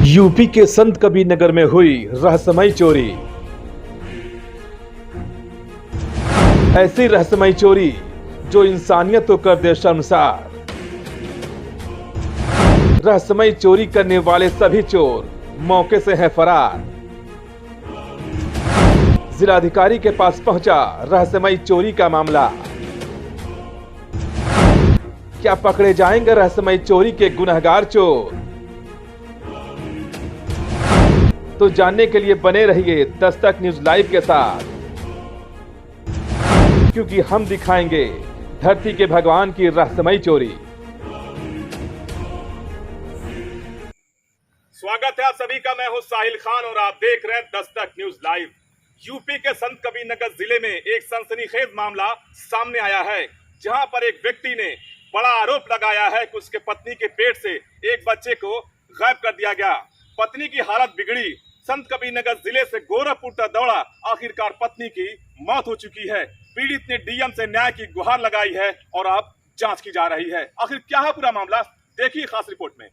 UP के संत कबीरनगर में हुई रहस्यमयी चोरी। ऐसी रहस्यमयी चोरी जो इंसानियत को कर दे शर्मसार। रहस्यमयी चोरी करने वाले सभी चोर मौके से हैं फरार। जिलाधिकारी के पास पहुंचा रहस्यमयी चोरी का मामला। क्या पकड़े जाएंगे रहस्यमयी चोरी के गुनहगार चोर? तो जानने के लिए बने रहिए दस्तक न्यूज लाइव के साथ, क्योंकि हम दिखाएंगे धरती के भगवान की रहस्यमयी चोरी। स्वागत है आप सभी का। मैं हूं साहिल खान और आप देख रहे हैं दस्तक न्यूज लाइव। यूपी के संत कबीरनगर जिले में एक सनसनीखेज मामला सामने आया है, जहां पर एक व्यक्ति ने बड़ा आरोप लगाया है कि उसके पत्नी के पेट से एक बच्चे को गायब कर दिया गया। पत्नी की हालत बिगड़ी, संत कबीरनगर जिले से गोरखपुर तक दौड़ा, आखिरकार पत्नी की मौत हो चुकी है। पीड़ित ने डीएम से न्याय की गुहार लगाई है और अब जांच की जा रही है। आखिर क्या है पूरा मामला, देखिए खास रिपोर्ट में।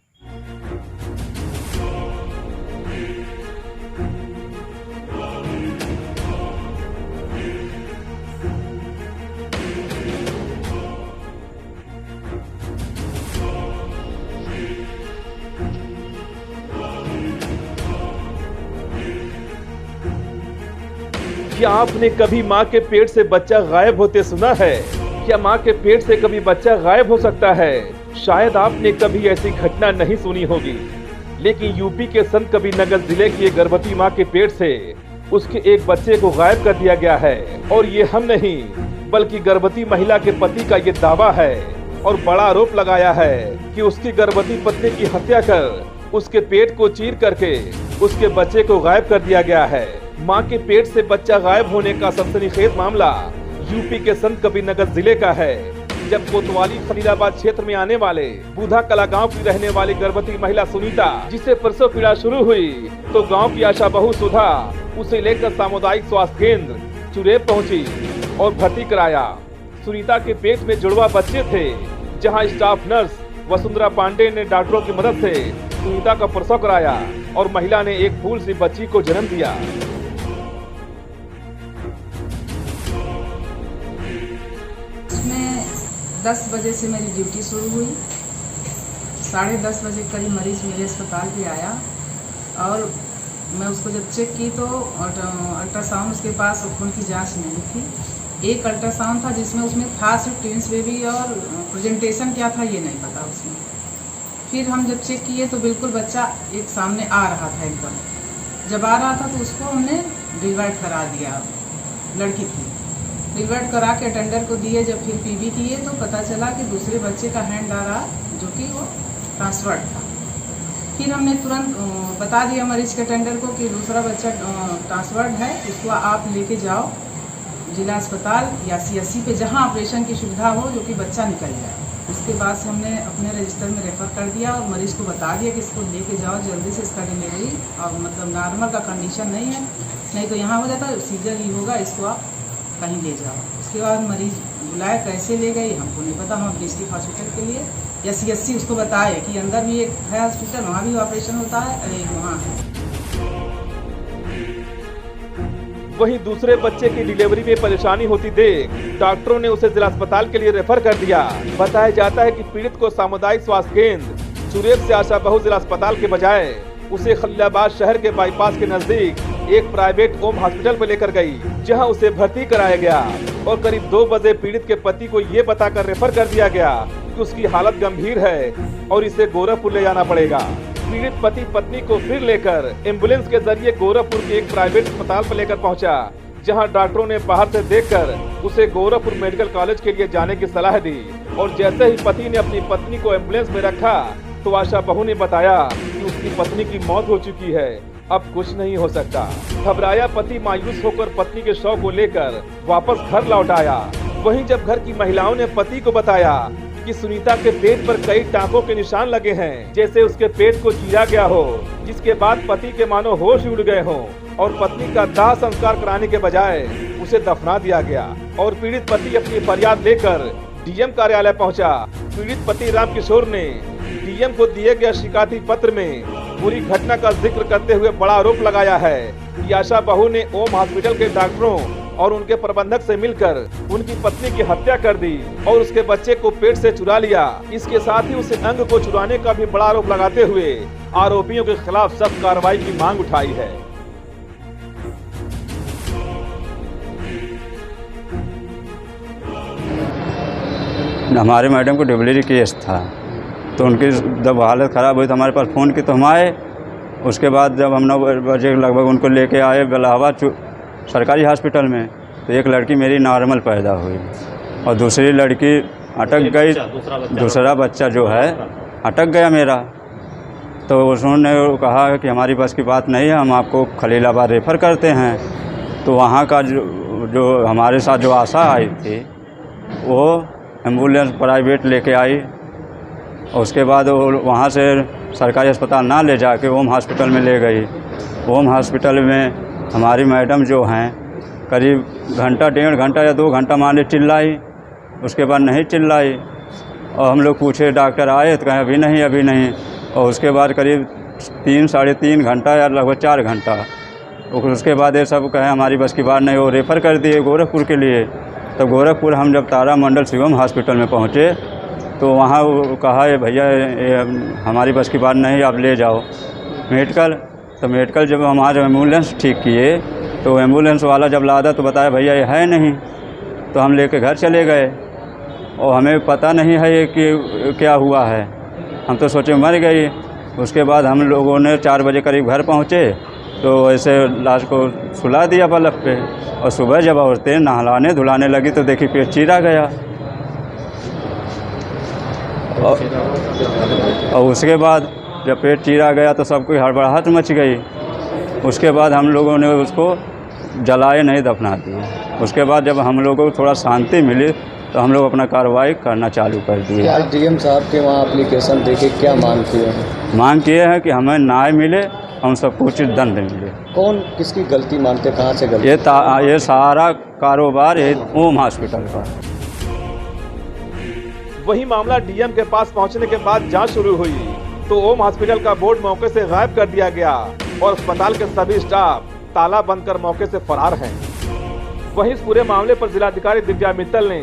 क्या आपने कभी माँ के पेट से बच्चा गायब होते सुना है? क्या माँ के पेट से कभी बच्चा गायब हो सकता है? शायद आपने कभी ऐसी घटना नहीं सुनी होगी, लेकिन यूपी के संत कबीरनगर जिले की एक गर्भवती माँ के पेट से उसके एक बच्चे को गायब कर दिया गया है। और ये हम नहीं बल्कि गर्भवती महिला के पति का ये दावा है और बड़ा आरोप लगाया है कि उसकी गर्भवती पत्नी की हत्या कर उसके पेट को चीर करके उसके बच्चे को गायब कर दिया गया है। मां के पेट से बच्चा गायब होने का सनसनीखेज मामला यूपी के संत कबीरनगर जिले का है, जब कोतवाली खलीलाबाद क्षेत्र में आने वाले बूधा कला गांव की रहने वाली गर्भवती महिला सुनीता, जिसे प्रसव पीड़ा शुरू हुई तो गांव की आशा बहू सुधा उसे लेकर सामुदायिक स्वास्थ्य केंद्र चुरेब पहुंची और भर्ती कराया। सुनीता के पेट में जुड़वा बच्चे थे, जहां स्टाफ नर्स वसुंधरा पांडे ने डॉक्टरों की मदद से सुनीता का प्रसव कराया और महिला ने एक फूल सी बच्ची को जन्म दिया। इसमें 10 बजे से मेरी ड्यूटी शुरू हुई। 10:30 बजे करीब मरीज मेरे अस्पताल पे आया और मैं उसको जब चेक की तो अल्ट्रासाउंड उसके पास खून की जांच नहीं थी। एक अल्ट्रासाउंड था जिसमें उसमें था सिर्फ ट्विंस बेबी और प्रेजेंटेशन क्या था ये नहीं पता उसमें। फिर हम जब चेक किए तो बिल्कुल बच्चा एक सामने आ रहा था एकदम। जब आ रहा था तो उसको हमने डिवाइड करा दिया, लड़की थी। डिवाइड करा के अटेंडर को दिए। जब फिर पीबी किए तो पता चला कि दूसरे बच्चे का हैंड आ रहा, जो कि वो ट्रांसफर्ड था। फिर हमने तुरंत बता दिया मरीज के अटेंडर को कि दूसरा बच्चा ट्रांसफर्ड है, उसको आप लेके जाओ जिला अस्पताल या सीएससी पे, जहां ऑपरेशन की सुविधा हो, जो कि बच्चा निकल जाए। उसके बाद से हमने अपने रजिस्टर में रेफर कर दिया और मरीज को बता दिया कि इसको लेके जाओ जल्दी से, इसका डिलीवरी और मतलब नॉर्मल का कंडीशन नहीं है, नहीं तो यहाँ हो जाता है, सीजर ही होगा, इसको आप कहीं ले जाओ। उसके बाद मरीज बुलाए, कैसे ले गई हमको नहीं पता। हम डिस्ट्रिक्ट हॉस्पिटल के लिए या सीएससी उसको बताए कि अंदर भी एक है हॉस्पिटल, वहाँ भी ऑपरेशन होता है, वहाँ है। वहीं दूसरे बच्चे की डिलीवरी में परेशानी होती देख डॉक्टरों ने उसे जिला अस्पताल के लिए रेफर कर दिया। बताया जाता है कि पीड़ित को सामुदायिक स्वास्थ्य केंद्र चुरेब से आशा बहु जिला अस्पताल के बजाय उसे खलीलाबाद शहर के बाईपास के नजदीक एक प्राइवेट होम हॉस्पिटल पर लेकर गई, जहां उसे भर्ती कराया गया। और करीब 2 बजे पीड़ित के पति को ये बताकर रेफर कर दिया गया कि उसकी हालत गंभीर है और इसे गोरखपुर ले जाना पड़ेगा। पीड़ित पति पत्नी को फिर लेकर एम्बुलेंस के जरिए गोरखपुर के एक प्राइवेट अस्पताल पर लेकर पहुंचा, जहां डॉक्टरों ने बाहर से देखकर उसे गोरखपुर मेडिकल कॉलेज के लिए जाने की सलाह दी। और जैसे ही पति ने अपनी पत्नी को एम्बुलेंस में रखा तो आशा बहू ने बताया कि उसकी पत्नी की मौत हो चुकी है, अब कुछ नहीं हो सकता। घबराया पति मायूस होकर पत्नी के शव को लेकर वापस घर लौट आया। वहीं जब घर की महिलाओं ने पति को बताया कि सुनीता के पेट पर कई टांकों के निशान लगे हैं, जैसे उसके पेट को चीरा गया हो, जिसके बाद पति के मानो होश उड़ गए हों और पत्नी का दाह संस्कार कराने के बजाय उसे दफना दिया गया। और पीड़ित पति अपनी फरियाद लेकर डीएम कार्यालय पहुंचा। पीड़ित पति राम किशोर ने डीएम को दिए गए शिकायती पत्र में पूरी घटना का जिक्र करते हुए बड़ा आरोप लगाया है कि आशा बहू ने ओम हॉस्पिटल के डॉक्टरों और उनके प्रबंधक से मिलकर उनकी पत्नी की हत्या कर दी और उसके बच्चे को पेट से चुरा लिया। इसके साथ ही उसे अंग को चुराने का भी बड़ा आरोप लगाते हुए आरोपियों के खिलाफ सख्त कार्रवाई की मांग उठाई है। हमारे मैडम को डिलीवरी केस था, तो उनकी जब हालत ख़राब हुई तो हमारे पास फ़ोन की, तो हम आए। उसके बाद जब हम 9 बजे लगभग उनको लेके आए इलाहाबाद सरकारी हॉस्पिटल में, तो एक लड़की मेरी नॉर्मल पैदा हुई और दूसरी लड़की अटक गई। दूसरा बच्चा जो है अटक गया मेरा। तो उन्होंने कहा कि हमारी बस की बात नहीं है, हम आपको खलीलाबाद रेफ़र करते हैं। तो वहाँ का जो हमारे साथ जो आशा आई थी वो एम्बुलेंस प्राइवेट लेके आई और उसके बाद वहाँ से सरकारी अस्पताल ना ले जाके ओम हॉस्पिटल में ले गई। ओम हॉस्पिटल में हमारी मैडम जो हैं करीब घंटा 1.5 घंटा या 2 घंटा मान ली चिल्लाई, उसके बाद नहीं चिल्लाई और हम लोग पूछे डॉक्टर आए तो कहें अभी नहीं। और उसके बाद करीब 3 साढ़े 3 घंटा या लगभग 4 घंटा, उसके बाद ये सब कहें हमारी बस की बात नहीं, वो रेफ़र कर दिए गोरखपुर के लिए। तब गोरखपुर हम जब तारामंडल शिवम हॉस्पिटल में पहुँचे तो वहाँ वो कहा भैया हमारी बस की बात नहीं, आप ले जाओ मेडिकल। तो मेडिकल जब हमारे एम्बुलेंस ठीक किए तो एम्बुलेंस वाला जब लादा तो बताया भैया ये है नहीं। तो हम लेके घर चले गए और हमें पता नहीं है ये कि क्या हुआ है, हम तो सोचे मर गई। उसके बाद हम लोगों ने 4 बजे करीब घर पहुँचे तो ऐसे लाश को सुला दिया बल्ब पे और सुबह जब औरतें नहलाने धुलाने लगी तो देखी पेट चीरा गया। और उसके बाद जब पेट चीरा गया तो सबको हड़बड़ाहट मच गई। उसके बाद हम लोगों ने उसको जलाए नहीं, दफना दिए। उसके बाद जब हम लोगों को थोड़ा शांति मिली तो हम लोग अपना कार्रवाई करना चालू कर दिए। आज डीएम साहब के वहाँ एप्लीकेशन देके क्या मांग किए हैं? मांग किए हैं कि हमें न्याय मिले, हम सबको उचित दंड मिले। कौन किसकी गलती मानते, कहाँ से गलती? ये सारा कारोबार है ओम हॉस्पिटल का। वही मामला डीएम के पास पहुंचने के बाद जांच शुरू हुई तो ओम हॉस्पिटल का बोर्ड मौके से गायब कर दिया गया और अस्पताल के सभी स्टाफ ताला बंद कर मौके से फरार हैं। वहीं इस पूरे मामले पर जिलाधिकारी दिव्या मित्तल ने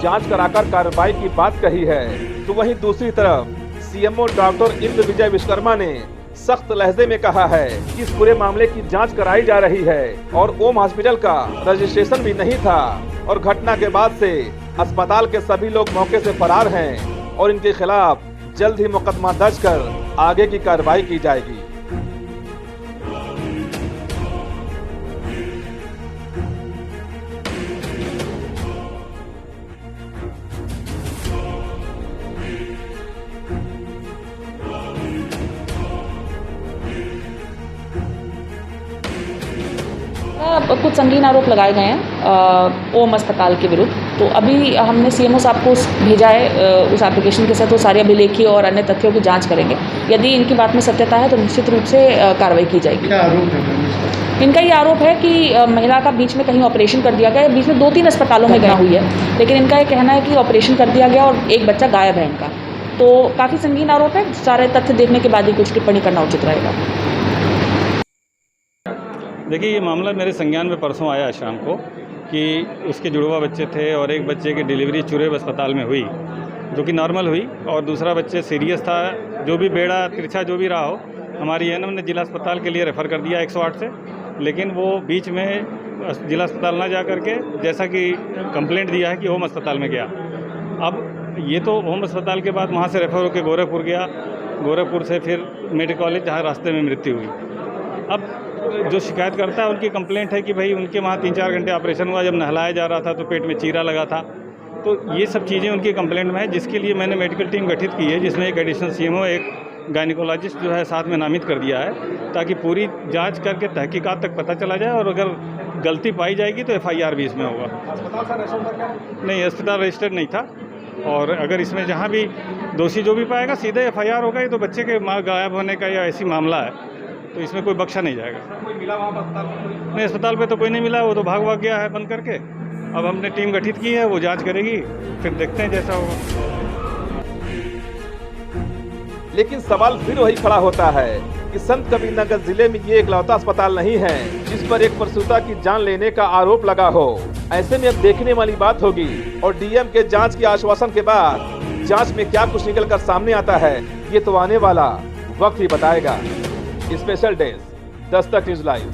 जांच कराकर कार्रवाई की बात कही है, तो वहीं दूसरी तरफ सीएमओ डॉक्टर इंद्र विजय विश्वकर्मा ने सख्त लहजे में कहा है कि इस पूरे मामले की जांच कराई जा रही है और ओम हॉस्पिटल का रजिस्ट्रेशन भी नहीं था और घटना के बाद से अस्पताल के सभी लोग मौके से फरार हैं और इनके खिलाफ जल्द ही मुकदमा दर्ज कर आगे की कार्रवाई की जाएगी। कुछ संगीन आरोप लगाए गए हैं ओम अस्पताल के विरुद्ध। तो अभी हमने सीएमओ साहब को भेजा है उस एप्लीकेशन के साथ, वो सारे अभिलेखीय और अन्य तथ्यों की जांच करेंगे। यदि इनकी बात में सत्यता है तो निश्चित रूप से कार्रवाई की जाएगी। क्या आरोप है? इनका ये आरोप है कि महिला का बीच में कहीं ऑपरेशन कर दिया गया, बीच में 2-3 अस्पतालों में गई हुई है, लेकिन इनका ये कहना है कि ऑपरेशन कर दिया गया और एक बच्चा गायब है इनका। तो काफ़ी संगीन आरोप है, सारे तथ्य देखने के बाद ही कुछ टिप्पणी करना उचित रहेगा। देखिए, ये मामला मेरे संज्ञान में परसों आया शाम को कि उसके जुड़वा बच्चे थे और एक बच्चे की डिलीवरी चुरेब अस्पताल में हुई जो कि नॉर्मल हुई और दूसरा बच्चे सीरियस था। जो भी बेड़ा तिरछा जो भी रहा हो, हमारी एएनएम ने जिला अस्पताल के लिए रेफ़र कर दिया 108 से, लेकिन वो बीच में जिला अस्पताल ना जा करके जैसा कि कंप्लेंट दिया है कि होम अस्पताल में गया। अब ये तो होम अस्पताल के बाद वहाँ से रेफ़र होकर गोरखपुर गया, गोरखपुर से फिर मेडिकल कॉलेज जहाँ रास्ते में मृत्यु हुई। अब जो शिकायत करता है उनकी कंप्लेंट है कि भाई उनके वहाँ 3-4 घंटे ऑपरेशन हुआ, जब नहलाया जा रहा था तो पेट में चीरा लगा था। तो ये सब चीज़ें उनकी कंप्लेंट में है, जिसके लिए मैंने मेडिकल टीम गठित की है, जिसमें एक एडिशनल सीएमओ, एक गायनिकोलॉजिस्ट जो है साथ में नामित कर दिया है, ताकि पूरी जांच करके तहकीकात तक पता चला जाए और अगर गलती पाई जाएगी तो FIR भी इसमें होगा। नहीं, अस्पताल रजिस्टर्ड नहीं था और अगर इसमें जहाँ भी दोषी जो भी पाएगा सीधे FIR होगा। ये तो बच्चे के गायब होने का या ऐसी मामला है तो इसमें कोई बख्शा नहीं जाएगा। कोई मिला वहाँ अस्पताल में? नहीं, अस्पताल पे तो कोई नहीं मिला, वो तो भाग गया है बंद करके। अब हमने टीम गठित की है, वो जांच करेगी, फिर देखते हैं जैसा होगा। लेकिन सवाल फिर वही खड़ा होता है कि संत कबीरनगर जिले में ये एकलौता अस्पताल नहीं है जिस पर एक प्रसूता की जान लेने का आरोप लगा हो। ऐसे में अब देखने वाली बात होगी और डीएम के जांच के आश्वासन के बाद जांच में क्या कुछ निकल कर सामने आता है ये तो आने वाला वक्त ही बताएगा। Special desk, Dastak news live.